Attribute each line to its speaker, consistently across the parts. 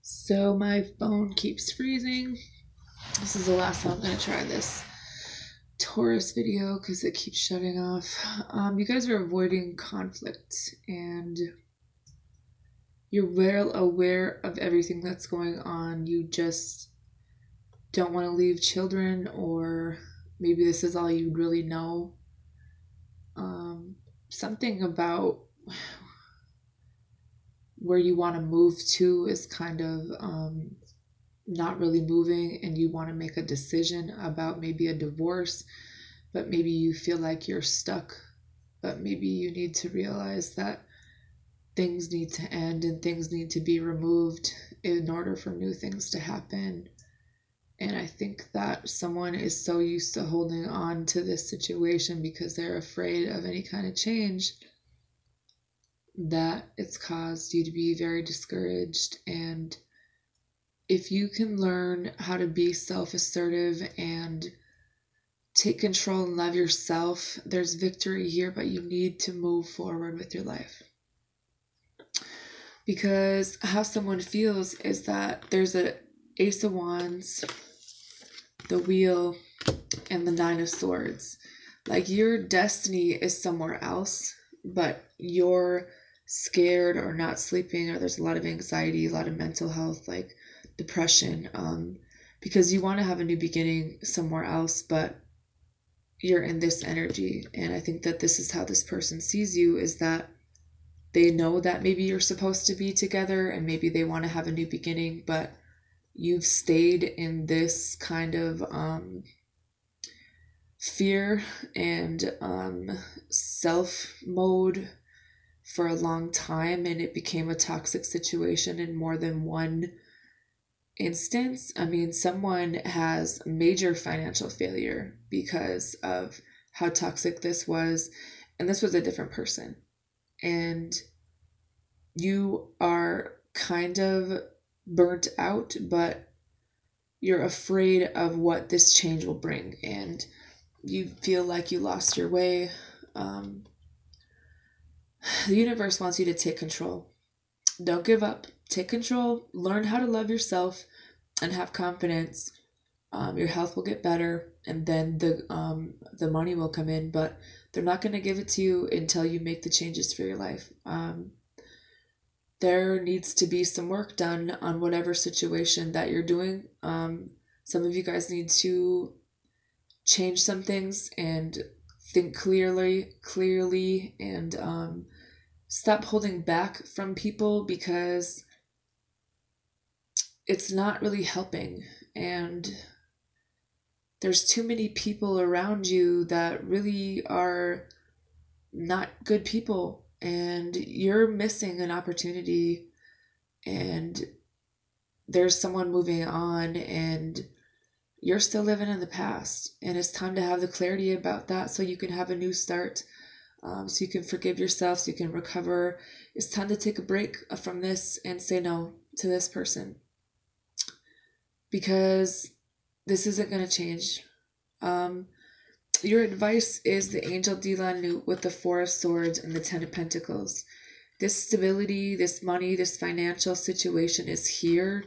Speaker 1: So my phone keeps freezing. This is the last time I'm going to try this Taurus video because it keeps shutting off. You guys are avoiding conflict and you're well aware of everything that's going on. You just don't want to leave children, or maybe this is all you really know. Something about where you want to move to is kind of not really moving, and you want to make a decision about maybe a divorce, but maybe you feel like you're stuck. But maybe you need to realize that things need to end and things need to be removed in order for new things to happen. And I think that someone is so used to holding on to this situation because they're afraid of any kind of change that it's caused you to be very discouraged. And if you can learn how to be self-assertive and take control and love yourself, there's victory here, but you need to move forward with your life. Because how someone feels is that there's an Ace of Wands, the Wheel, and the Nine of Swords. Like, your destiny is somewhere else, but you're scared or not sleeping, or there's a lot of anxiety, a lot of mental health, like depression, because you want to have a new beginning somewhere else, but you're in this energy. And I think that this is how this person sees you, is that they know that maybe you're supposed to be together and maybe they want to have a new beginning, but you've stayed in this kind of fear and self mode for a long time, and it became a toxic situation in more than one instance. I mean, someone has major financial failure because of how toxic this was, and this was a different person. And you are kind of burnt out, but you're afraid of what this change will bring, and you feel like you lost your way. The universe wants you to take control. Don't give up. Take control. Learn how to love yourself and have confidence. Your health will get better, and then the money will come in, but they're not going to give it to you until you make the changes for your life. There needs to be some work done on whatever situation that you're doing. Some of you guys need to change some things and think clearly, and stop holding back from people, because it's not really helping. And there's too many people around you that really are not good people, and you're missing an opportunity, and there's someone moving on, and you're still living in the past, and it's time to have the clarity about that so you can have a new start, so you can forgive yourself, so you can recover. It's time to take a break from this and say no to this person, because this isn't going to change. Your advice is the Angel Dilan Newt with the Four of Swords and the Ten of Pentacles. This stability, this money, this financial situation is here,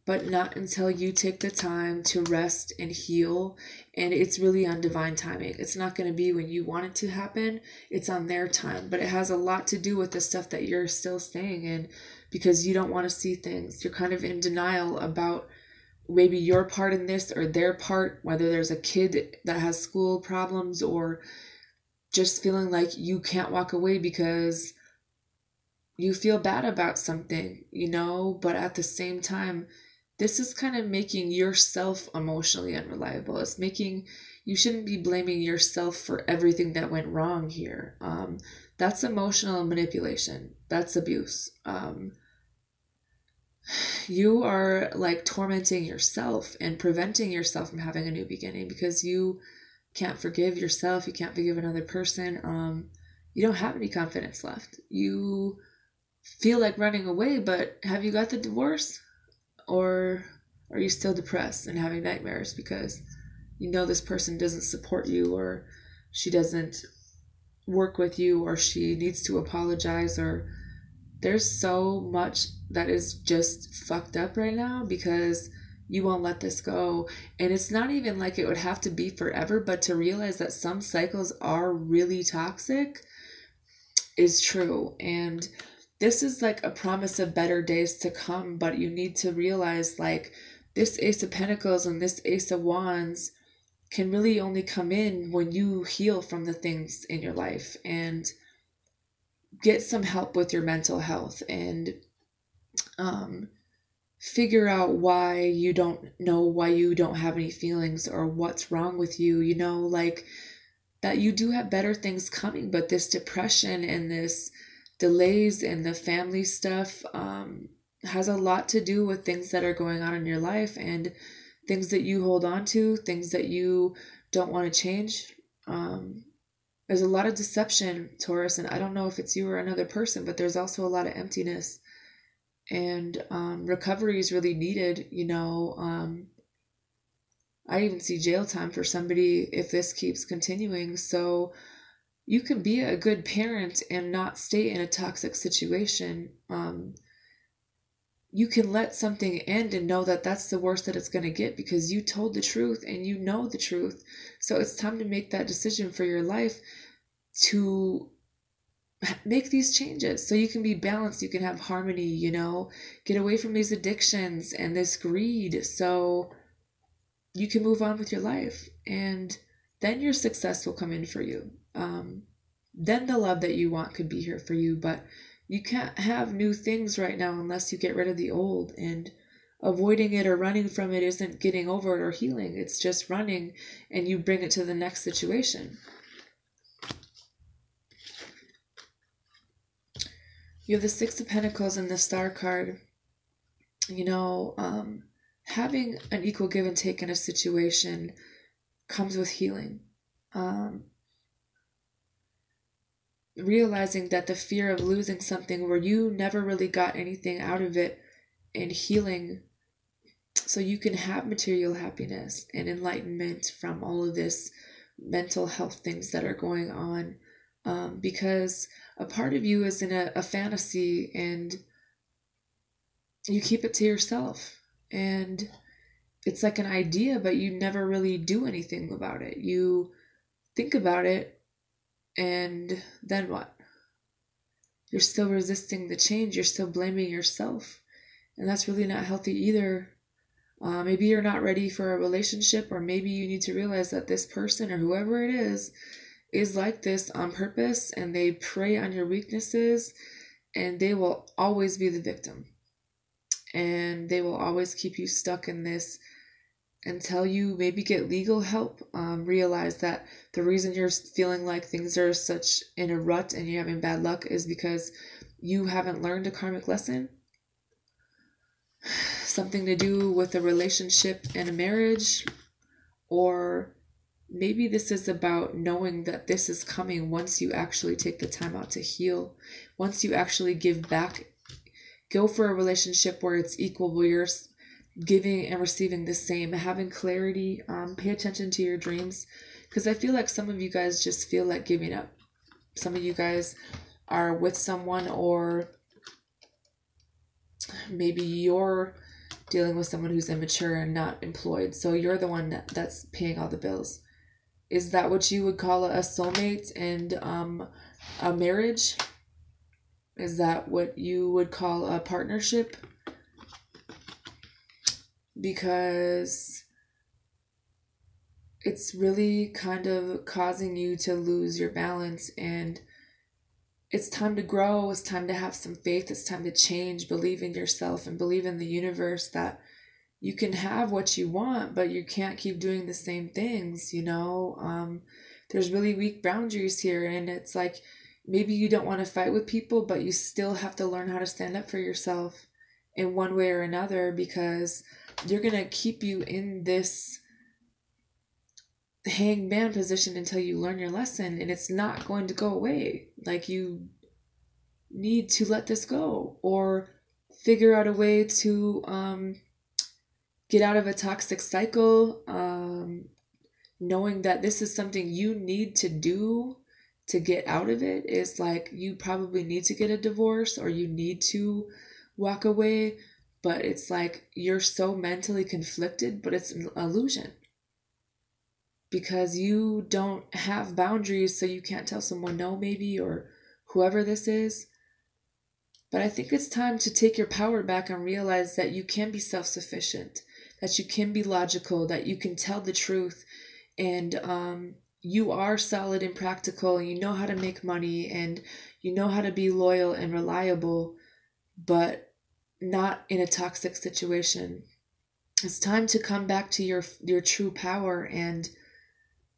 Speaker 1: but not until you take the time to rest and heal. And it's really on divine timing. It's not going to be when you want it to happen. It's on their time. But it has a lot to do with the stuff that you're still staying in, because you don't want to see things. You're kind of in denial about maybe your part in this or their part, whether there's a kid that has school problems, or just feeling like you can't walk away because you feel bad about something, but at the same time, this is kind of making yourself emotionally unreliable. It's making, you shouldn't be blaming yourself for everything that went wrong here. That's emotional manipulation. That's abuse. You are like tormenting yourself and preventing yourself from having a new beginning, because you can't forgive yourself. You can't forgive another person. You don't have any confidence left. You feel like running away, but have you got the divorce? Or are you still depressed and having nightmares because this person doesn't support you, or she doesn't work with you, or she needs to apologize, or there's so much that is just fucked up right now because you won't let this go. And it's not even like it would have to be forever, but to realize that some cycles are really toxic is true. And this is like a promise of better days to come, but you need to realize like this Ace of Pentacles and this Ace of Wands can really only come in when you heal from the things in your life and get some help with your mental health and um, figure out why you don't have any feelings or what's wrong with you, like that you do have better things coming, but this depression and this delays and the family stuff has a lot to do with things that are going on in your life and things that you hold on to, things that you don't want to change. There's a lot of deception, Taurus, and I don't know if it's you or another person, but there's also a lot of emptiness, and recovery is really needed. I even see jail time for somebody if this keeps continuing. So you can be a good parent and not stay in a toxic situation. You can let something end and know that that's the worst that it's going to get because you told the truth and you know the truth. So it's time to make that decision for your life to make these changes so you can be balanced, you can have harmony, get away from these addictions and this greed so you can move on with your life. And then your success will come in for you. Then the love that you want could be here for you, but you can't have new things right now unless you get rid of the old, and avoiding it or running from it isn't getting over it or healing. It's just running and you bring it to the next situation. You have the Six of Pentacles and the Star card. Having an equal give and take in a situation comes with healing. Realizing that the fear of losing something where you never really got anything out of it, and healing so you can have material happiness and enlightenment from all of this mental health things that are going on. Because a part of you is in a fantasy and you keep it to yourself. And it's like an idea, but you never really do anything about it. You think about it, and then what? You're still resisting the change. You're still blaming yourself. And that's really not healthy either. Maybe you're not ready for a relationship, or maybe you need to realize that this person or whoever it is like this on purpose, and they prey on your weaknesses, and they will always be the victim. And they will always keep you stuck in this until you maybe get legal help. Realize that the reason you're feeling like things are such in a rut and you're having bad luck is because you haven't learned a karmic lesson. Something to do with a relationship and a marriage, or maybe this is about knowing that this is coming once you actually take the time out to heal, once you actually give back. Go for a relationship where it's equal, where you're giving and receiving the same, having clarity. Pay attention to your dreams, because I feel like some of you guys just feel like giving up. Some of you guys are with someone, or maybe you're dealing with someone who's immature and not employed, so you're the one that's paying all the bills. Is that what you would call a soulmate and a marriage? Is that what you would call a partnership? Because it's really kind of causing you to lose your balance, and it's time to grow. It's time to have some faith. It's time to change, believe in yourself, and believe in the universe that you can have what you want, but you can't keep doing the same things, There's really weak boundaries here, and it's like maybe you don't want to fight with people, but you still have to learn how to stand up for yourself in one way or another, because they're going to keep you in this hangman position until you learn your lesson, and it's not going to go away. Like, you need to let this go, or figure out a way to get out of a toxic cycle, knowing that this is something you need to do to get out of it is like you probably need to get a divorce or you need to walk away, but it's like you're so mentally conflicted, but it's an illusion because you don't have boundaries, so you can't tell someone no, maybe, or whoever this is. But I think it's time to take your power back and realize that you can be self-sufficient, that you can be logical, that you can tell the truth, and you are solid and practical, and you know how to make money, and you know how to be loyal and reliable, but not in a toxic situation. It's time to come back to your true power and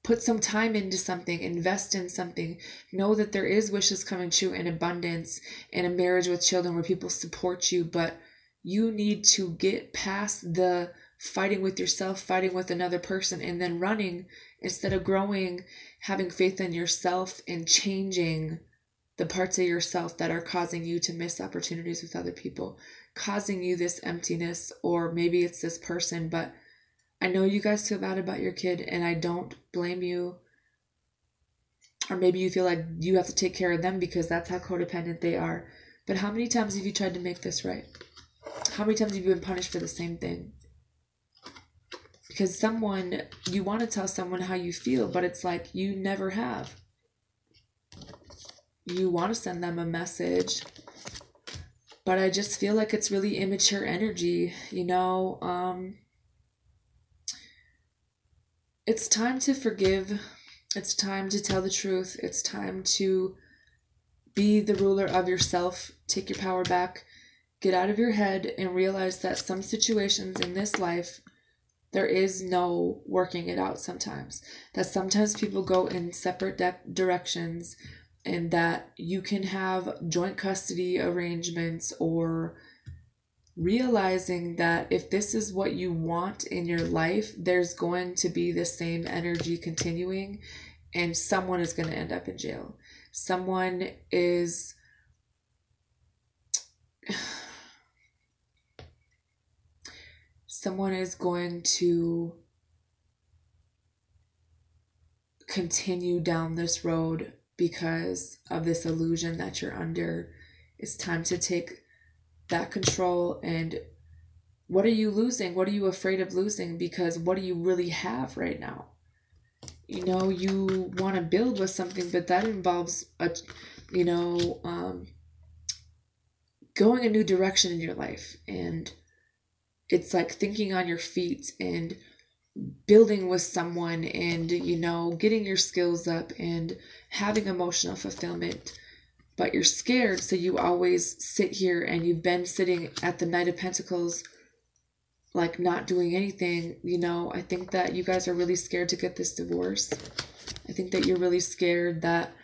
Speaker 1: put some time into something, invest in something, know that there is wishes coming true in abundance and a marriage with children where people support you, but you need to get past the fighting with yourself, fighting with another person, and then running instead of growing, having faith in yourself and changing the parts of yourself that are causing you to miss opportunities with other people, causing you this emptiness, or maybe it's this person, but I know you guys feel bad about your kid, and I don't blame you. Or maybe you feel like you have to take care of them because that's how codependent they are. But how many times have you tried to make this right? How many times have you been punished for the same thing? Because you want to tell someone how you feel, but it's like you never have. You want to send them a message, but I just feel like it's really immature energy, It's time to forgive. It's time to tell the truth. It's time to be the ruler of yourself. Take your power back. Get out of your head and realize that some situations in this life, there is no working it out sometimes. That sometimes people go in separate directions, and that you can have joint custody arrangements, or realizing that if this is what you want in your life, there's going to be the same energy continuing, and someone is going to end up in jail. Someone is going to continue down this road because of this illusion that you're under. It's time to take that control. And what are you losing? What are you afraid of losing? Because what do you really have right now? You want to build with something, but that involves going a new direction in your life. And it's like thinking on your feet and building with someone, and getting your skills up and having emotional fulfillment. But you're scared, so you always sit here, and you've been sitting at the Knight of Pentacles, like not doing anything. I think that you guys are really scared to get this divorce. I think that you're really scared that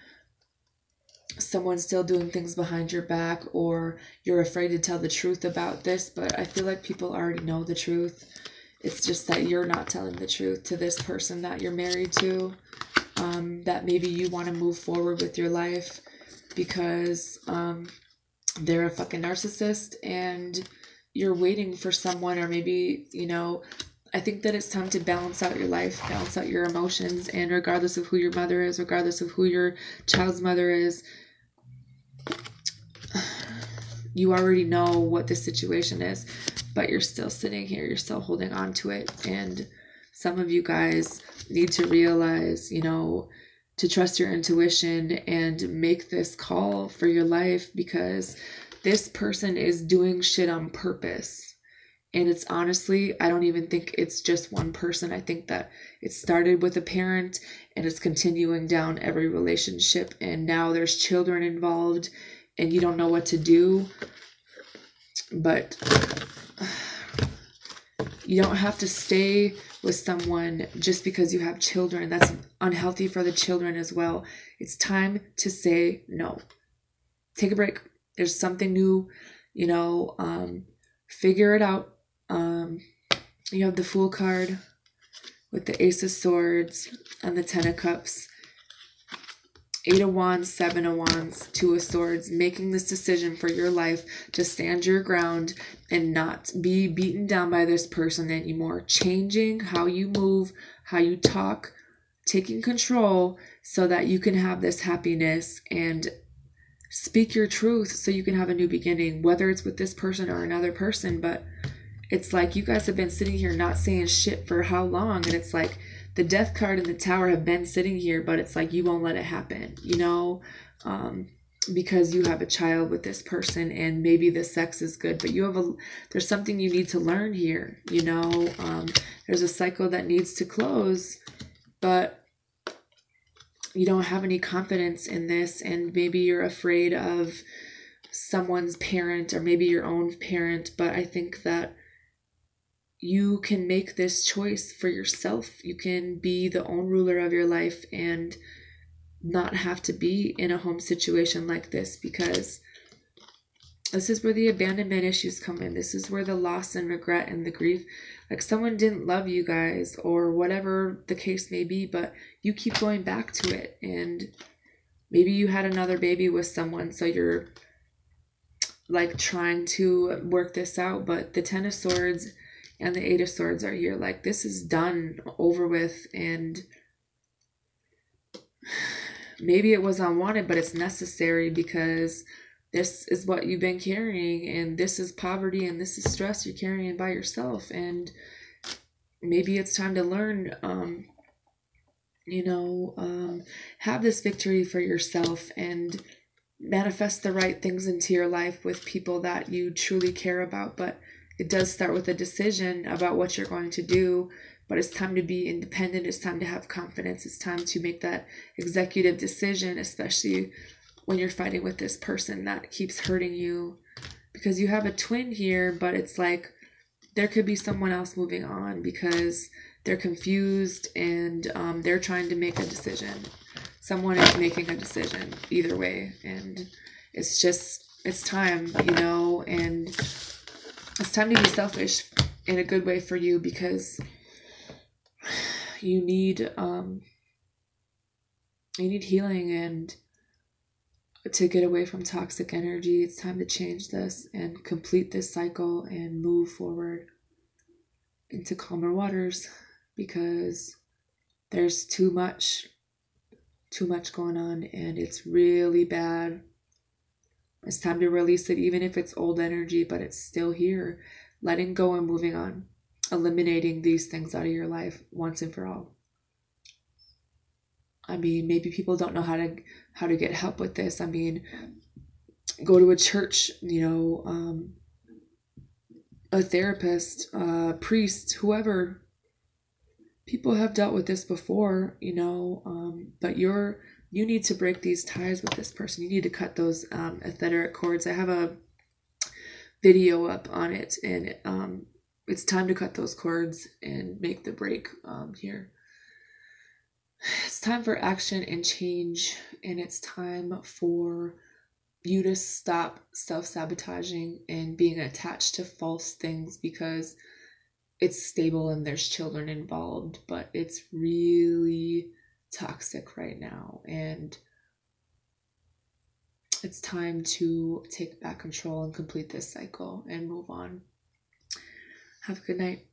Speaker 1: someone's still doing things behind your back, or you're afraid to tell the truth about this. But I feel like people already know the truth. It's just that you're not telling the truth to this person that you're married to, that maybe you want to move forward with your life because they're a fucking narcissist, and you're waiting for someone. Or maybe, I think that it's time to balance out your life, balance out your emotions, and regardless of who your mother is, regardless of who your child's mother is, you already know what the situation is, but you're still sitting here, you're still holding on to it. And some of you guys need to realize, to trust your intuition and make this call for your life, because this person is doing shit on purpose. And it's honestly, I don't even think it's just one person. I think that it started with a parent and it's continuing down every relationship. And now there's children involved and you don't know what to do. But you don't have to stay with someone just because you have children. That's unhealthy for the children as well. It's time to say no. Take a break. There's something new, figure it out. You have the Fool card with the Ace of Swords and the Ten of Cups. 8 of Wands, 7 of Wands, 2 of Swords, making this decision for your life to stand your ground and not be beaten down by this person anymore. Changing how you move, how you talk taking control so that you can have this happiness and speak your truth so you can have a new beginning, whether it's with this person or another person. But it's like you guys have been sitting here not saying shit for how long? And it's like the death card and the tower have been sitting here, but it's like you won't let it happen, you know? Because you have a child with this person and maybe the sex is good, but there's something you need to learn here, you know? There's a cycle that needs to close, but you don't have any confidence in this, and maybe you're afraid of someone's parent or maybe your own parent. But I think that you can make this choice for yourself. You can be the own ruler of your life and not have to be in a home situation like this, because this is where the abandonment issues come in. This is where the loss and regret and the grief, like someone didn't love you guys or whatever the case may be, but you keep going back to it. And maybe you had another baby with someone, so you're like trying to work this out. But the 10 of Swords and the 8 of Swords are here. Like, this is done, over with, and maybe it was unwanted, but it's necessary, because this is what you've been carrying, and this is poverty, and this is stress you're carrying by yourself. And maybe it's time to learn, have this victory for yourself and manifest the right things into your life with people that you truly care about. But it does start with a decision about what you're going to do. But it's time to be independent. It's time to have confidence. It's time to make that executive decision, especially when you're fighting with this person that keeps hurting you, because you have a twin here, but it's like there could be someone else moving on because they're confused and they're trying to make a decision. Someone is making a decision either way, and it's time, and it's time to be selfish in a good way for you, because you need healing and to get away from toxic energy. It's time to change this and complete this cycle and move forward into calmer waters, because there's too much going on and it's really bad. It's time to release it, even if it's old energy, but it's still here. Letting go and moving on. Eliminating these things out of your life once and for all. I mean, maybe people don't know how to get help with this. I mean, go to a church, a therapist, a priest, whoever. People have dealt with this before, but you need to break these ties with this person. You need to cut those etheric cords. I have a video up on it, and it's time to cut those cords and make the break here. It's time for action and change, and it's time for you to stop self-sabotaging and being attached to false things, because it's stable and there's children involved, but it's really toxic right now, and it's time to take back control and complete this cycle and move on. Have a good night.